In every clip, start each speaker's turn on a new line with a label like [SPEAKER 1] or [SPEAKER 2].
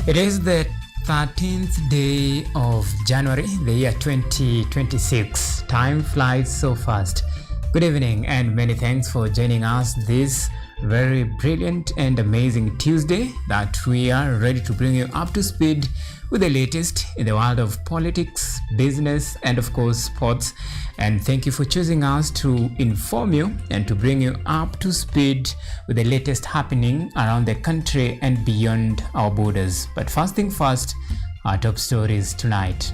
[SPEAKER 1] It is the 13th day of January, the year 2026. Time flies so fast. Good evening and many thanks for joining us this very brilliant and amazing Tuesday that we are ready to bring you up to speed with the latest in the world of politics, business, and of course sports. And thank you for choosing us to inform you and to bring you up to speed with the latest happening around the country and beyond our borders. But first thing first, our top stories tonight.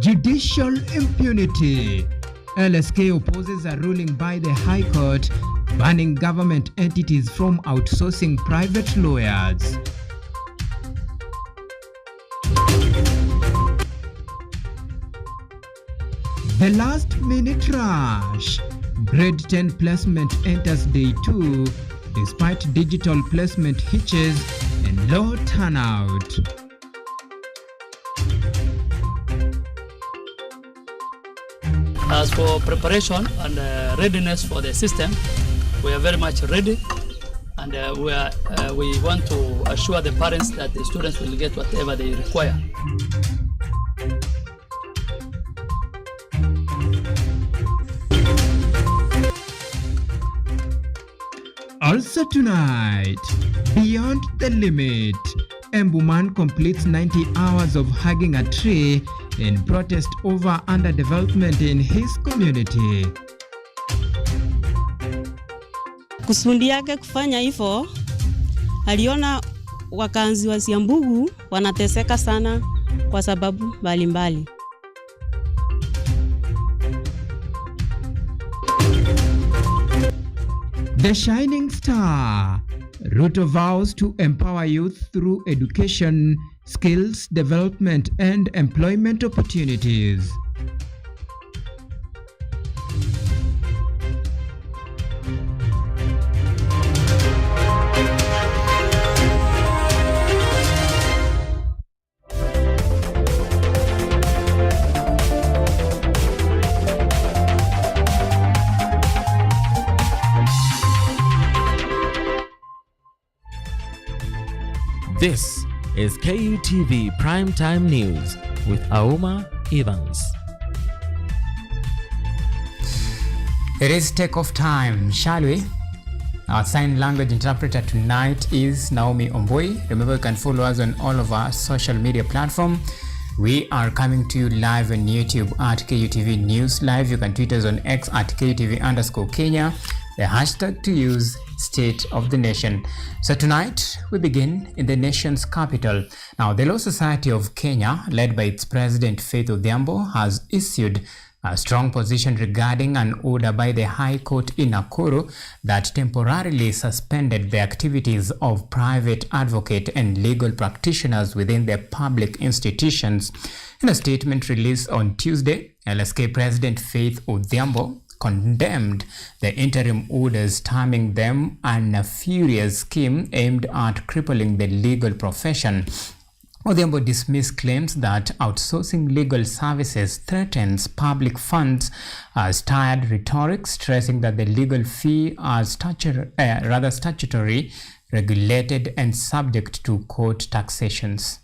[SPEAKER 2] Judicial impunity. LSK opposes a ruling by the High Court banning government entities from outsourcing private lawyers. The last minute rush. Grade 10 placement enters day 2 despite digital placement hitches and low turnout.
[SPEAKER 3] As for preparation and readiness for the system, we are very much ready, and we want to assure the parents that the students will get whatever they require.
[SPEAKER 2] Also tonight, beyond the limit, Embuman completes 90 hours of hugging a tree in protest over underdevelopment in his community.
[SPEAKER 4] Kusudi yake kufanya hivyo, aliona wakazi wa Siambugu wanateseka sana kwa sababu mbalimbali.
[SPEAKER 2] The Shining Star. Ruto vows to empower youth through education, skills development and employment opportunities.
[SPEAKER 5] This is Kutv Primetime News with Auma Evans.
[SPEAKER 1] It is takeoff time, shall we? Our sign language interpreter tonight is Naomi Omboi. Remember, you can follow us on all of our social media platforms. We are coming to you live on YouTube at KUTV News Live. You can tweet us on X at KUTV_Kenya. The hashtag to use, State of the Nation. So tonight we begin in the nation's capital. Now, the Law Society of Kenya, led by its president Faith Odhiambo, has issued a strong position regarding an order by the High Court in Nakuru that temporarily suspended the activities of private advocate and legal practitioners within their public institutions. In a statement released on Tuesday, LSK President Faith Odhiambo condemned the interim orders, terming them a nefarious scheme aimed at crippling the legal profession. Odhiambo dismissed claims that outsourcing legal services threatens public funds as tired rhetoric, stressing that the legal fee are statutory, regulated and subject to court taxations.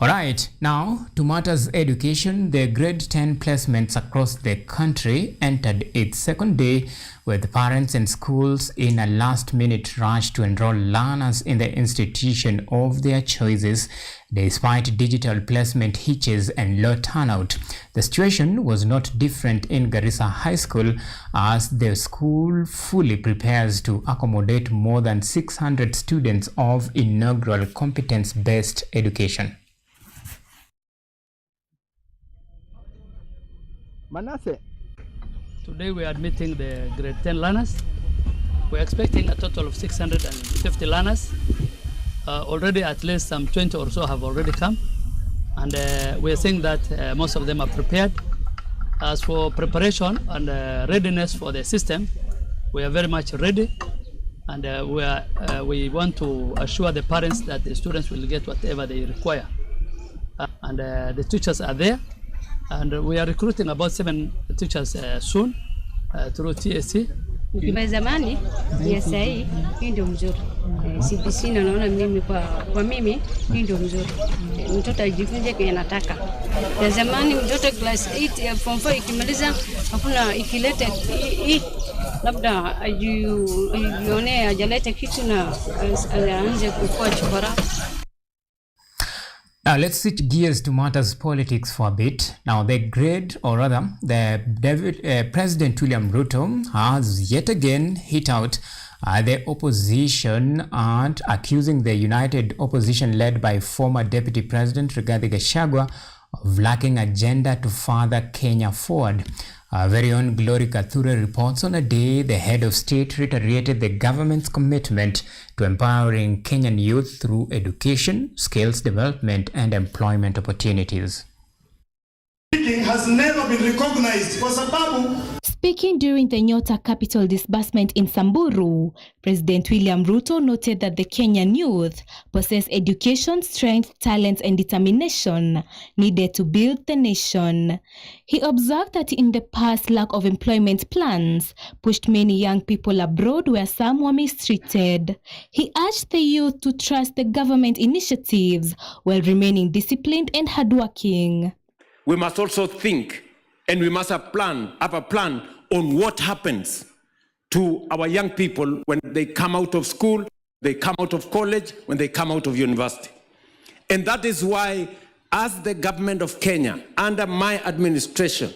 [SPEAKER 1] Alright, now to matters education. The grade 10 placements across the country entered its second day, with parents and schools in a last-minute rush to enroll learners in the institution of their choices, despite digital placement hitches and low turnout. The situation was not different in Garissa High School, as the school fully prepares to accommodate more than 600 students of inaugural competence-based education.
[SPEAKER 3] Manasseh. Today we are admitting the grade 10 learners. We're expecting a total of 650 learners. Already at least some 20 or so have already come. And we're saying that most of them are prepared. As for preparation and readiness for the system, we are very much ready. And we want to assure the parents that the students will get whatever they require. And the teachers are there. And we are recruiting about 7 teachers soon through TSC.
[SPEAKER 6] Kwa zamani ya sahi hii ndio mzuri. CBC naona mimi kwa mimi hii ndio mzuri. Mtoto ajifunze kile anataka. Ya zamani mtoto class 8 form 4 ikimaliza hakuna ikileta hii labda ajione ajaleta kitu na aanze kukua chokora.
[SPEAKER 1] Now let's switch gears to matters politics for a bit. Now the President William Ruto has yet again hit out the opposition and accusing the united opposition led by former Deputy President Rigathi Gachagua of lacking agenda to further Kenya forward. Our very own Glory Kutv reports on a day the head of state reiterated the government's commitment to empowering Kenyan youth through education, skills development, and employment opportunities.
[SPEAKER 7] Has never been recognized kwa sababu.
[SPEAKER 8] Speaking during the Nyota capital disbursement in Samburu, President William Ruto noted that the Kenyan youth possess education, strength, talent, and determination needed to build the nation. He observed that in the past, lack of employment plans pushed many young people abroad where some were mistreated. He urged the youth to trust the government initiatives while remaining disciplined and hardworking.
[SPEAKER 9] We must also think and we must have a plan on what happens to our young people when they come out of school, they come out of college, when they come out of university. And that is why, as the government of Kenya, under my administration,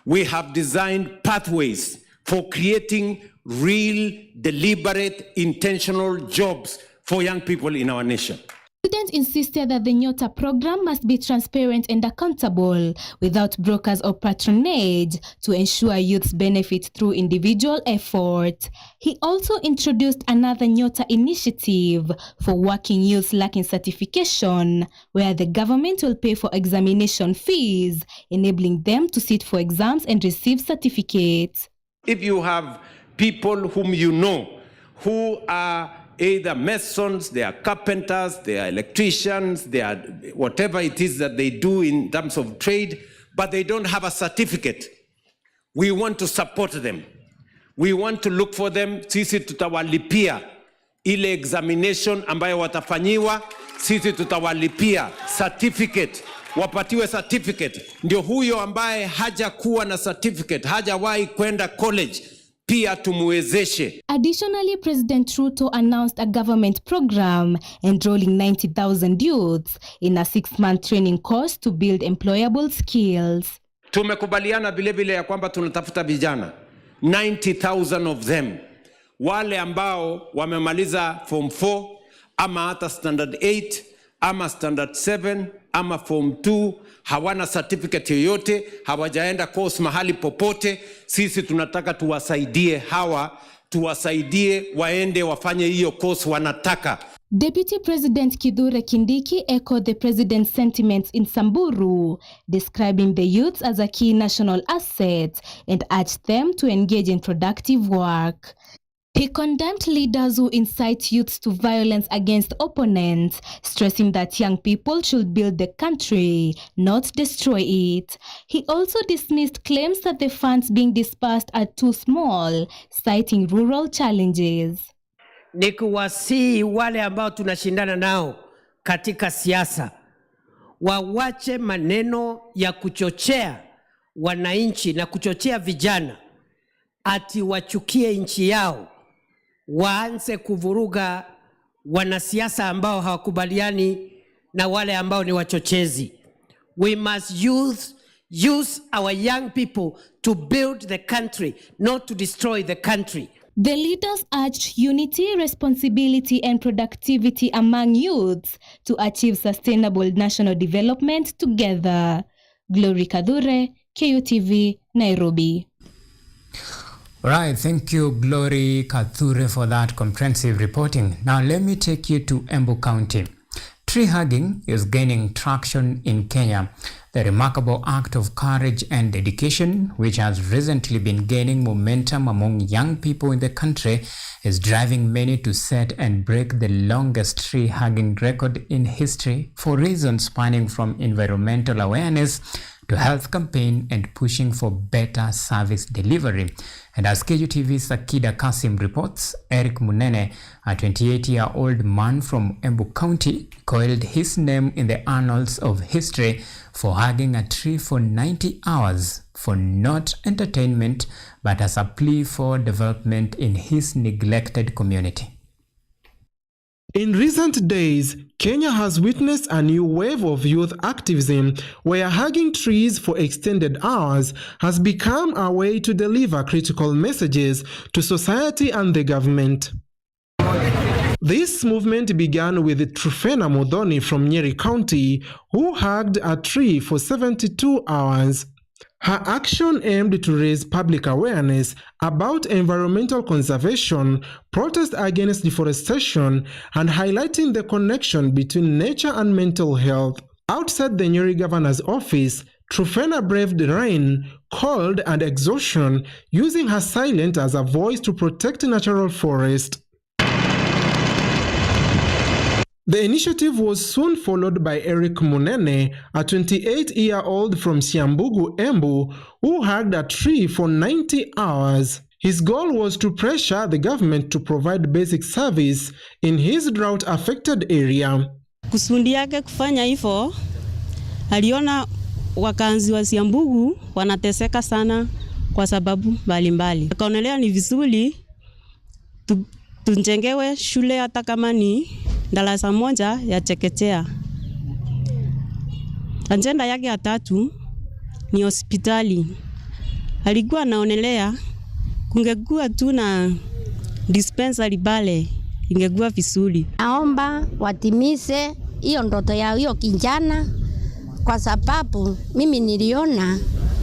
[SPEAKER 9] we have designed pathways for creating real, deliberate, intentional jobs for young people in our nation.
[SPEAKER 8] Students insisted that the Nyota program must be transparent and accountable without brokers or patronage to ensure youths benefit through individual effort. He also introduced another Nyota initiative for working youths lacking certification, where the government will pay for examination fees, enabling them to sit for exams and receive certificates.
[SPEAKER 9] If you have people whom you know who are either masons, they are carpenters, they are electricians, they are whatever it is that they do in terms of trade, but they don't have a certificate. We want to support them. We want to look for them. Sisi tutawalipia ile examination ambayo watafanyiwa, sisi tutawalipia certificate, wapatiwe certificate. Ndio huyo ambaye hajakuwa na certificate, hajawahi kwenda college, pia tumuwezeshe.
[SPEAKER 8] Additionally, President Ruto announced a government program enrolling 90,000 youths in a 6-month training course to build employable skills.
[SPEAKER 9] Tumekubaliana vile vile ya kwamba tunatafuta vijana 90,000 of them, wale ambao wamemaliza form 4 ama hata standard 8 ama standard 7 ama form 2, hawana certificate yoyote, hawajaenda course mahali popote. Sisi tunataka tuwasaidie hawa, tuwasaidie waende wafanye hiyo course wanataka.
[SPEAKER 8] Deputy President Kithure Kindiki echoed the president's sentiments in Samburu, describing the youths as a key national asset and urged them to engage in productive work. He condemned leaders who incite youths to violence against opponents, stressing that young people should build the country, not destroy it. He also dismissed claims that the funds being dispersed are too small, citing rural challenges.
[SPEAKER 10] Ni kuwasihi wale ambao tunashindana nao katika siasa wawache maneno ya kuchochea wananchi na kuchochea vijana ati wachukie nchi yao, waanze kuvuruga wanasiasa ambao hawakubaliani na wale ambao ni wachochezi. We must use our young people to build the country, not to destroy the country.
[SPEAKER 8] The leaders urged unity, responsibility, and productivity among youths to achieve sustainable national development together. Glory Kutv, KUTV, Nairobi.
[SPEAKER 1] Right, thank you, Glory Kutv, for that comprehensive reporting. Now let me take you to Embu County. Tree hugging is gaining traction in Kenya. The remarkable act of courage and dedication, which has recently been gaining momentum among young people in the country, is driving many to set and break the longest tree hugging record in history for reasons spanning from environmental awareness to health campaign and pushing for better service delivery. And as KUTV's Akida Kasim reports, Eric Munene, a 28-year-old man from Embu County, coiled his name in the annals of history for hugging a tree for 90 hours for not entertainment but as a plea for development in his neglected community.
[SPEAKER 11] In recent days, Kenya has witnessed a new wave of youth activism where hugging trees for extended hours has become a way to deliver critical messages to society and the government. This movement began with Trufena Modoni from Nyeri County, who hugged a tree for 72 hours. Her action aimed to raise public awareness about environmental conservation, protest against deforestation, and highlighting the connection between nature and mental health. Outside the Nyeri governor's office, Trufena braved rain, cold, and exhaustion, using her silence as a voice to protect natural forest. The initiative was soon followed by Eric Munene, a 28-year-old from Siambugu, Embu, who hugged a tree for 90 hours. His goal was to pressure the government to provide basic service in his drought-affected area.
[SPEAKER 4] Kusudi yake kufanya hivyo, aliona wakazi wa Siambugu wanateseka sana kwa sababu mbalimbali. Akaonelea ni vizuri tujengewe shule hata kama ni darasa moja ya chekechea. Ajenda yake ya tatu ni hospitali. Alikuwa anaonelea kungekuwa tu na dispensary pale ingekuwa vizuri.
[SPEAKER 12] Naomba watimize hiyo ndoto ya hiyo kijana kwa sababu mimi niliona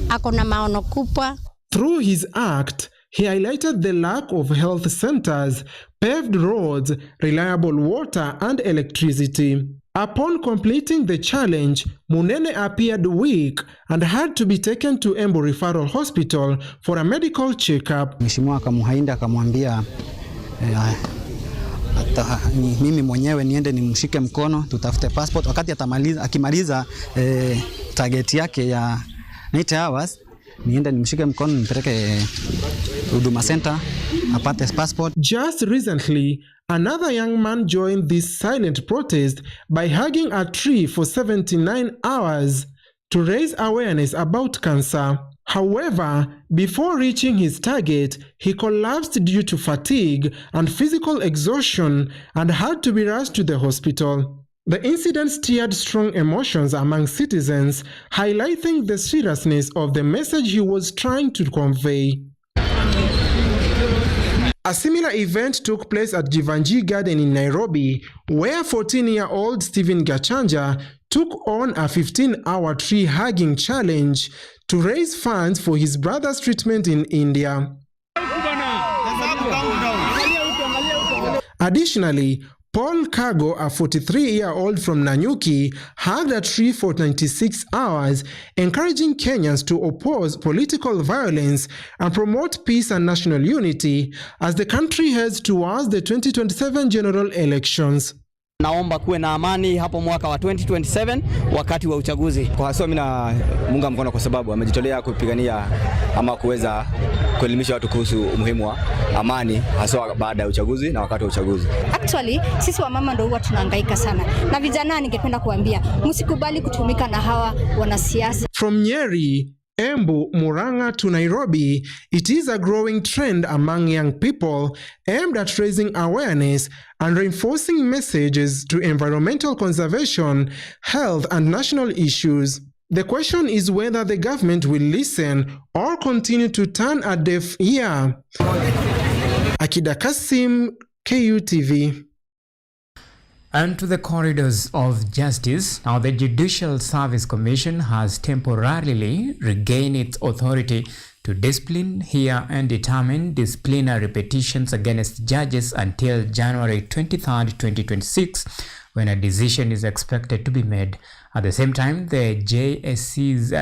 [SPEAKER 12] ako na maono kubwa.
[SPEAKER 11] Through his act, he highlighted the lack of health centers, paved roads, reliable water, and electricity. Upon completing the challenge, Munene appeared weak and had to be taken to Embu Referral Hospital for a medical checkup.
[SPEAKER 13] Mheshimiwa akamuhainda akamwambia mimi mwenyewe niende nimshike mkono tutafute passport wakati akimaliza target yake ya 90 hours. Niende nimshike mkono nipeleke Huduma Center apate passport.
[SPEAKER 11] Just recently, another young man joined this silent protest by hugging a tree for 79 hours to raise awareness about cancer. However, before reaching his target, he collapsed due to fatigue and physical exhaustion and had to be rushed to the hospital. The incident stirred strong emotions among citizens, highlighting the seriousness of the message he was trying to convey. A similar event took place at Jivanji Garden in Nairobi, where 14-year-old Stephen Gachanja took on a 15-hour tree-hugging challenge to raise funds for his brother's treatment in India. Additionally, Paul Kago, a 43-year-old from Nanyuki, hugged a tree for 96 hours, encouraging Kenyans to oppose political violence and promote peace and national unity as the country heads towards the 2027 general elections.
[SPEAKER 14] Naomba kuwe na amani hapo mwaka wa 2027 wakati wa uchaguzi. Kwa haswa mimi na munga mkono kwa sababu amejitolea kupigania ama kuweza kuelimisha watu kuhusu umuhimu wa amani haswa baada ya uchaguzi na wakati wa uchaguzi.
[SPEAKER 15] Actually, sisi wamama ndio huwa tunahangaika sana. Na vijana ningependa kuambia, msikubali kutumika na hawa wanasiasa.
[SPEAKER 11] From Nyeri, Embu, Murang'a to Nairobi, it is a growing trend among young people aimed at raising awareness and reinforcing messages to environmental conservation, health, and national issues. The question is whether the government will listen or continue to turn a deaf ear. Akida Kasim, KUTV.
[SPEAKER 1] And to the corridors of justice. Now, the Judicial Service Commission has temporarily regained its authority to discipline, hear and determine disciplinary petitions against judges until January 23rd, 2026, when a decision is expected to be made. At the same time, the JSC's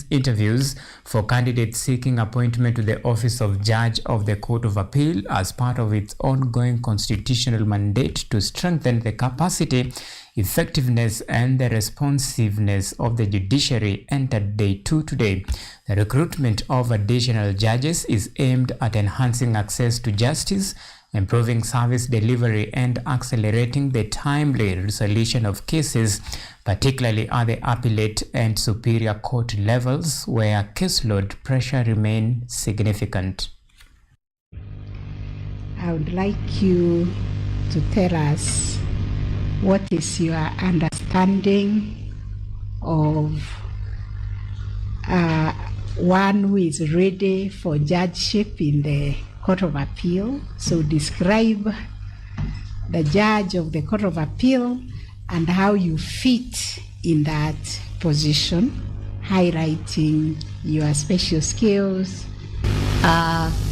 [SPEAKER 1] interviews for candidates seeking appointment to the office of Judge of the Court of Appeal as part of its ongoing constitutional mandate to strengthen the capacity, effectiveness and the responsiveness of the judiciary entered day 2 today. The recruitment of additional judges is aimed at enhancing access to justice, improving service delivery and accelerating the timely resolution of cases, particularly at the appellate and superior court levels where caseload pressure remains significant.
[SPEAKER 16] I would like you to tell us what is your understanding of one who is ready for judgeship in the Court of Appeal. So describe the judge of the Court of Appeal and how you fit in that position, highlighting your special skills.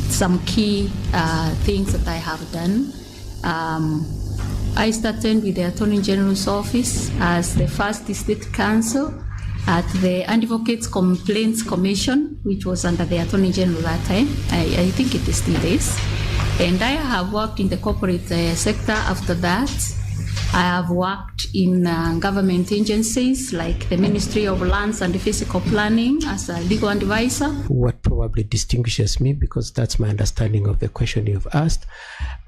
[SPEAKER 17] Some key things that I have done. I started with the Attorney General's office as the first district counsel at the Advocates Complaints Commission, which was under the Attorney General that time. I think it still is. And I have worked in the corporate sector after that. I have worked in government agencies like the Ministry of Lands and Physical Planning as a legal advisor.
[SPEAKER 18] What probably distinguishes me, because that's my understanding of the question you've asked,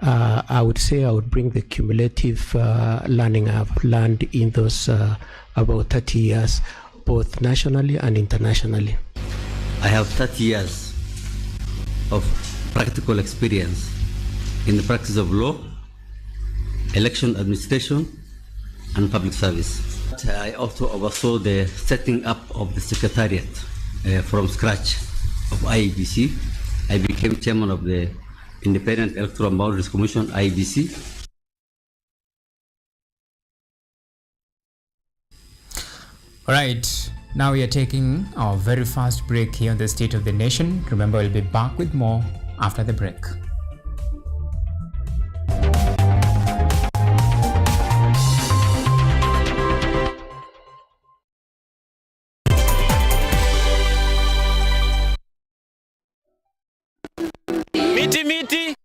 [SPEAKER 18] I would say I would bring the cumulative learning I've learned in those about 30 years, both nationally and internationally.
[SPEAKER 19] I have 30 years of practical experience in the practice of law, election administration, and public service. I also oversaw the setting up of the secretariat from scratch of IEBC. I became chairman of the Independent Electoral Boundaries Commission, IEBC.
[SPEAKER 1] All right, now we are taking our very first break here on the State of the Nation. Remember, we'll be back with more after the break.
[SPEAKER 20] Miti miti,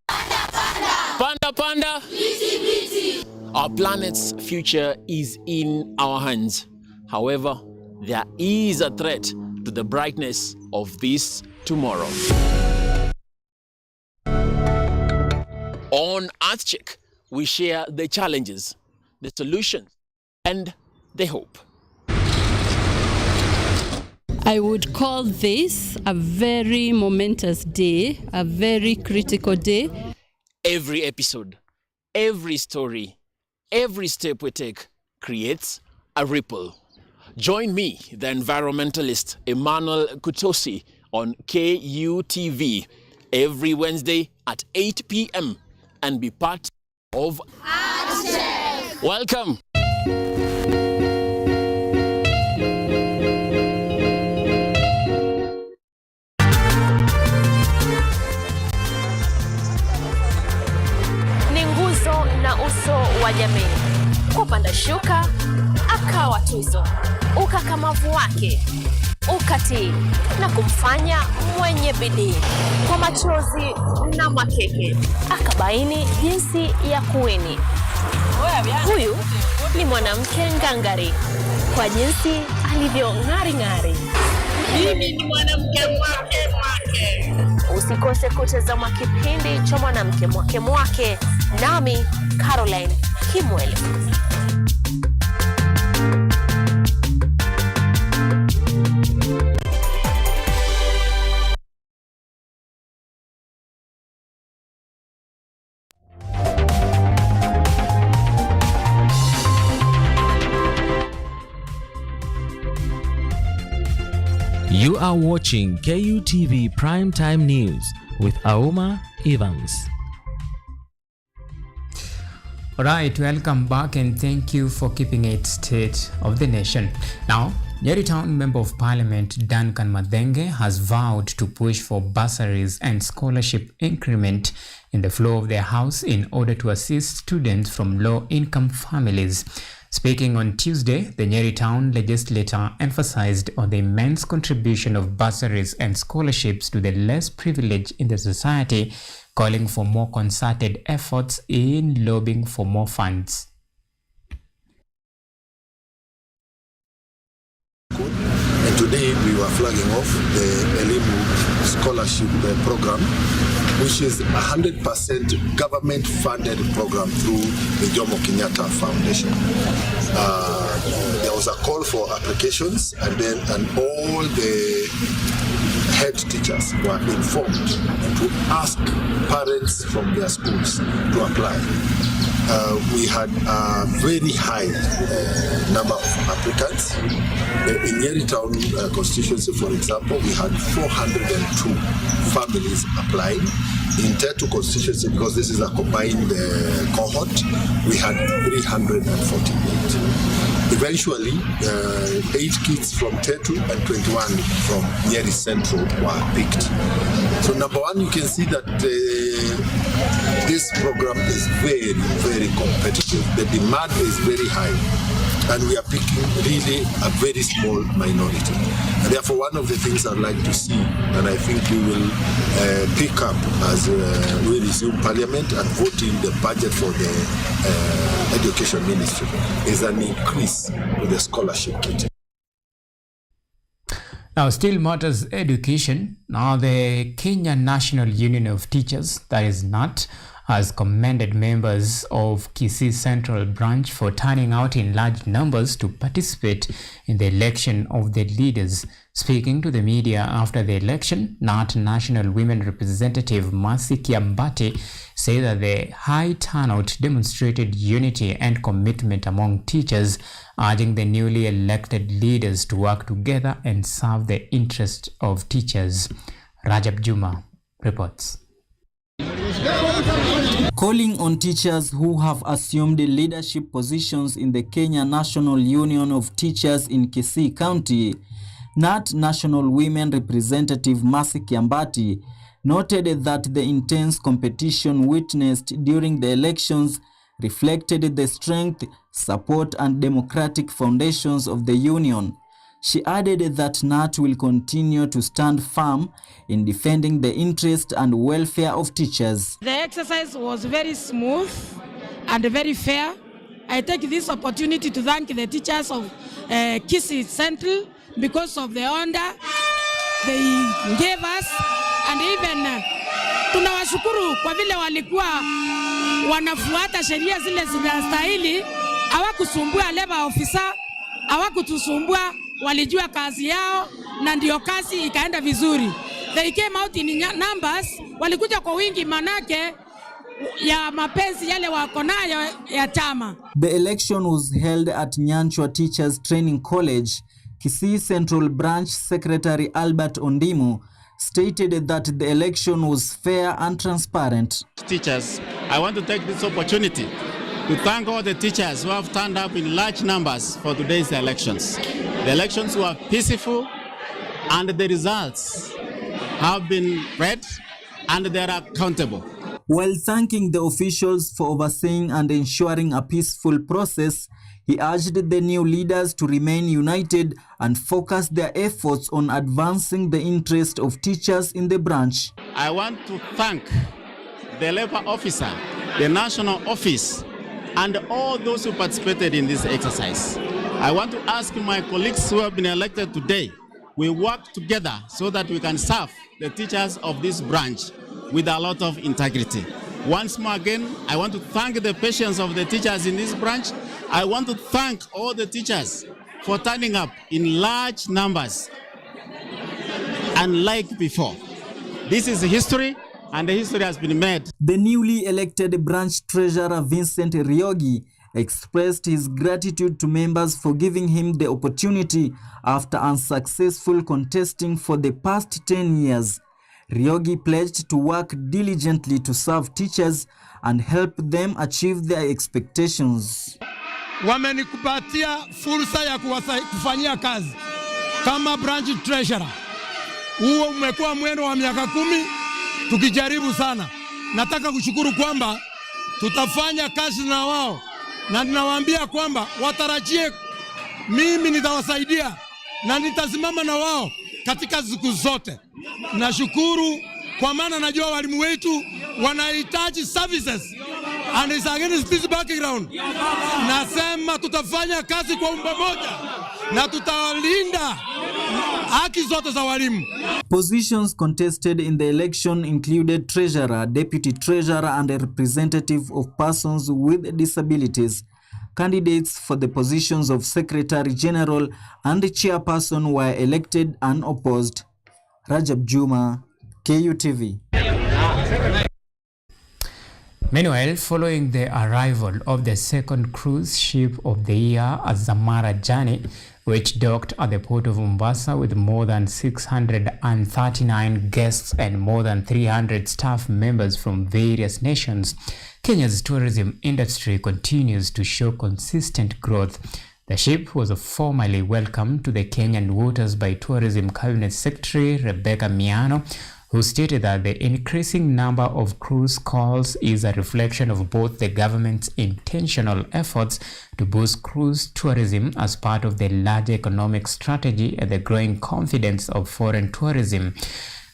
[SPEAKER 20] panda panda, miti miti. Our planet's future is in our hands. However, there is a threat to the brightness of this tomorrow. On EarthCheck, we share the challenges, the solutions, and the hope.
[SPEAKER 17] I would call this a very momentous day, a very critical day.
[SPEAKER 20] Every episode, every story, every step we take creates a ripple. Join me, the environmentalist Emmanuel Kutosi, on KUTV every Wednesday at 8 p.m. and be part of EarthCheck. Welcome.
[SPEAKER 21] Ni nguzo na uso wa jamii. Kupanda shuka akawa tuzo, ukakamavu wake ukatii na kumfanya mwenye bidii. Kwa machozi na makeke akabaini jinsi ya kuweni. Huyu ni mwanamke ngangari kwa jinsi alivyo ng'ari ng'ari. Mimi ni mwanamke mwake mwake. Usikose kutazama kipindi cha mwanamke mwake mwake, nami Caroline Kimwele.
[SPEAKER 5] You are watching KUTV Primetime News with Auma Evans.
[SPEAKER 1] Alright, welcome back and thank you for keeping it State of the Nation. Now, Nyeri Town Member of Parliament Duncan Madenge has vowed to push for bursaries and scholarship increment in the flow of their house in order to assist students from low-income families. Speaking on Tuesday, the Nyeri Town legislator emphasized on the immense contribution of bursaries and scholarships to the less privileged in the society, calling for more concerted efforts in lobbying for more funds.
[SPEAKER 2] And today we were flagging off the Elimu Scholarship Program, which is 100% government-funded program through the Jomo Kenyatta Foundation. There was a call for applications, and all the head teachers were informed to ask parents from their schools to apply. We had a very high number of applicants. In Nyeri Town constituency, for example, we had 402 families applying. In Tetu constituency, because this is a combined cohort, we had 348. Eventually, 8 kids from Tetu and 21 from Nyeri Central were picked. So number one, you can see that this program is very, very competitive. The demand is very high. And we are picking really a very small minority. And therefore, one of the things I'd like to see, and I think we will pick up as we resume Parliament and vote in the budget for the Education Ministry, is an increase to the scholarship kit.
[SPEAKER 1] Now, still matters education. Now, the Kenya National Union of Teachers, that is NAT, has commended members of Kisii Central Branch for turning out in large numbers to participate in the election of the leaders. Speaking to the media after the election, NAT National Women Representative Mercy Kiambati said that the high turnout demonstrated unity and commitment among teachers, urging the newly elected leaders to work together and serve the interest of teachers. Rajab Juma reports.
[SPEAKER 22] Calling on teachers who have assumed leadership positions in the Kenya National Union of Teachers in Kisii County, NAT National Women Representative Mercy Kiambati noted that the intense competition witnessed during the elections reflected the strength, support and democratic foundations of the union. She added that NAT will continue to stand firm in defending the interest and welfare of teachers.
[SPEAKER 23] The exercise was very smooth and very fair. I take this opportunity to thank the teachers of Kisii Central because of the honor they gave us, and even tunawashukuru kwa vile walikuwa wanafuata sheria zile zinastahili, hawakusumbua labor officer, hawakutusumbua, walijua kazi yao na ndio kazi ikaenda vizuri. They came out in numbers, walikuja kwa wingi manake ya mapenzi yale wako nayo ya chama.
[SPEAKER 22] The election was held at Nyanchwa Teachers Training College. Kisii Central Branch Secretary Albert Ondimo stated that the election was fair and transparent.
[SPEAKER 24] Teachers, I want to take this opportunity to thank all the teachers who have turned up in large numbers for today's elections. The elections were peaceful and the results have been read and they are accountable.
[SPEAKER 22] While thanking the officials for overseeing and ensuring a peaceful process, he urged the new leaders to remain united and focus their efforts on advancing the interest of teachers in the branch.
[SPEAKER 24] I want to thank the labor officer, the national office, and all those who participated in this exercise. I want to ask my colleagues who have been elected today, we work together so that we can serve the teachers of this branch with a lot of integrity. Once more again, I want to thank the patience of the teachers in this branch. I want to thank all the teachers for turning up in large numbers, unlike before. This is history, and the history has been made.
[SPEAKER 22] The newly elected branch treasurer Vincent Riogi expressed his gratitude to members for giving him the opportunity after unsuccessful contesting for the past 10 years. Riogi pledged to work diligently to serve teachers and help them achieve their expectations.
[SPEAKER 3] Wamenikupatia fursa ya kufanyia kazi kama branch treasurer. Huo umekuwa mwendo wa miaka 10 tukijaribu sana. Nataka kushukuru kwamba tutafanya kazi na wao, na ninawaambia kwamba watarajie mimi nitawasaidia na nitasimama na wao katika siku zote. Nashukuru kwa maana najua walimu wetu wanahitaji services and it's against this background. Nasema tutafanya kazi kwa pamoja na tutalinda haki zote za walimu.
[SPEAKER 22] Positions contested in the election included treasurer, deputy treasurer and a representative of persons with disabilities. Candidates for the positions of Secretary General and Chairperson were elected unopposed. Rajab Juma, KUTV.
[SPEAKER 1] Meanwhile, following the arrival of the second cruise ship of the year, Zamara Journey, which docked at the port of Mombasa with more than 639 guests and more than 300 staff members from various nations, Kenya's tourism industry continues to show consistent growth. The ship was formally welcomed to the Kenyan waters by Tourism Cabinet Secretary Rebecca Miano, who stated that the increasing number of cruise calls is a reflection of both the government's intentional efforts to boost cruise tourism as part of the larger economic strategy and the growing confidence of foreign tourism.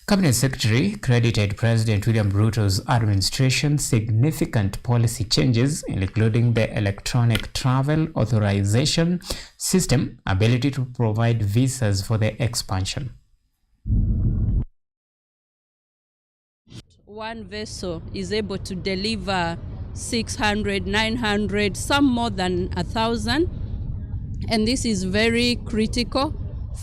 [SPEAKER 1] Cabinet Secretary credited President William Ruto's administration's significant policy changes, including the electronic travel authorization system, ability to provide visas for the expansion.
[SPEAKER 6] One vessel is able to deliver 600, 900, some more than 1,000. And this is very critical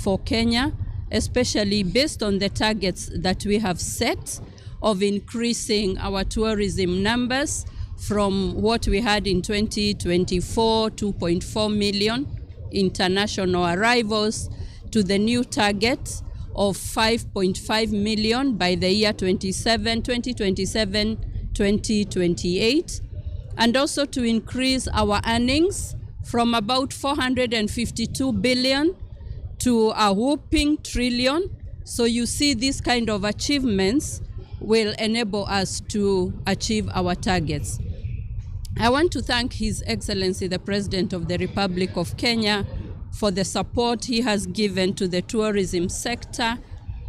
[SPEAKER 6] for Kenya, especially based on the targets that we have set of increasing our tourism numbers from what we had in 2024, 2.4 million international arrivals, to the new target of 5.5 million by the year 2027-2028, and also to increase our earnings from about 452 billion to a whopping trillion. So you see, these kind of achievements will enable us to achieve our targets. I want to thank His Excellency the President of the Republic of Kenya for the support he has given to the tourism sector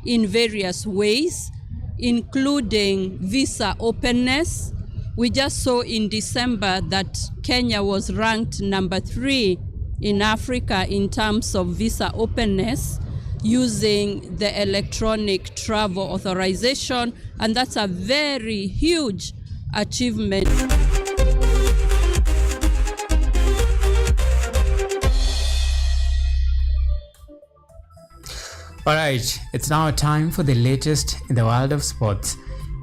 [SPEAKER 6] in various ways, including visa openness. We just saw in December that Kenya was ranked number 3 in Africa in terms of visa openness using the electronic travel authorization, and that's a very huge achievement.
[SPEAKER 1] Alright, it's now time for the latest in the world of sports.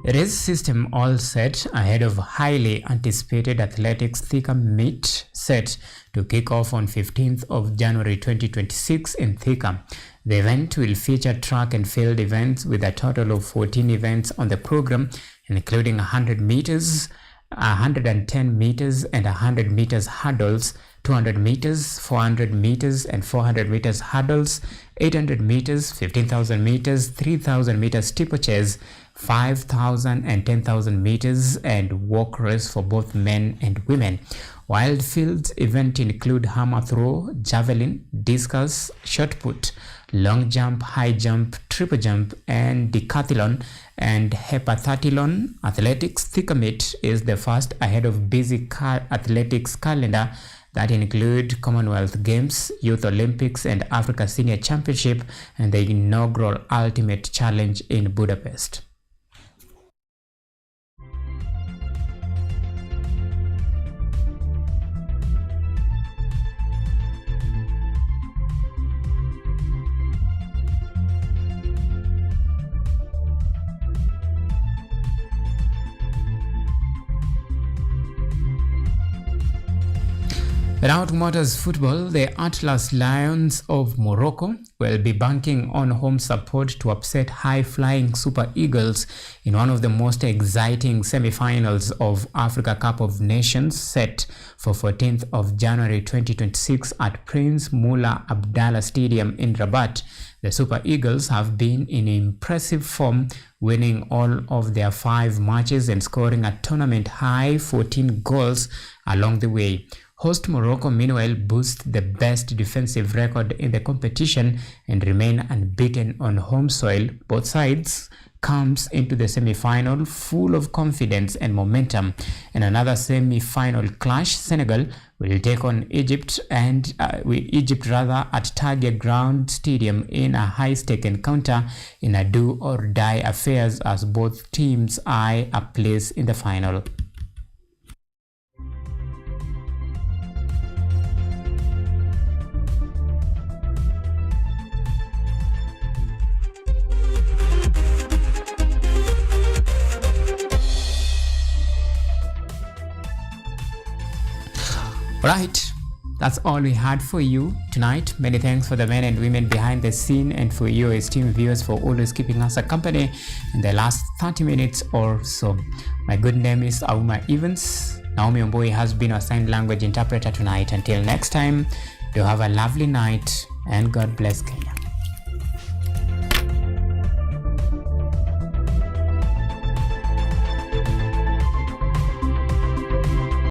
[SPEAKER 1] Race system all set ahead of highly anticipated athletics Thika meet set to kick off on 15th of January 2026 in Thika. The event will feature track and field events with a total of 14 events on the program, including 100 meters, 110 meters and 100 meters hurdles, 200 meters, 400 meters and 400 meters hurdles, 800 meters, 15,000 meters, 3,000 meters steeplechase, 5,000 and 10,000 meters and walk race for both men and women. Wild fields event include hammer throw, javelin, discus, shot put, long jump, high jump, triple jump and decathlon and heptathlon. Athletics Thika Meet is the first ahead of busy athletics calendar that include Commonwealth Games, Youth Olympics and Africa Senior Championship and the inaugural Ultimate Challenge in Budapest. Now to Motors football, the Atlas Lions of Morocco will be banking on home support to upset high-flying Super Eagles in one of the most exciting semi-finals of Africa Cup of Nations set for 14th of January 2026 at Prince Mullah Abdallah Stadium in Rabat. The Super Eagles have been in impressive form, winning all of their 5 matches and scoring a tournament-high 14 goals along the way. Host Morocco, meanwhile, boasts the best defensive record in the competition and remain unbeaten on home soil. Both sides comes into the semi-final full of confidence and momentum. In another semi-final clash, Senegal will take on Egypt at Target Ground Stadium in a high-stake encounter in a do-or-die affairs as both teams eye a place in the final. Right, that's all we had for you tonight. Many thanks for the men and women behind the scene and for you esteemed viewers for always keeping us a company in the last 30 minutes or so. My good name is Auma Evans. Naomi Omboi has been our sign language interpreter tonight. Until next time, do have a lovely night and God bless Kenya.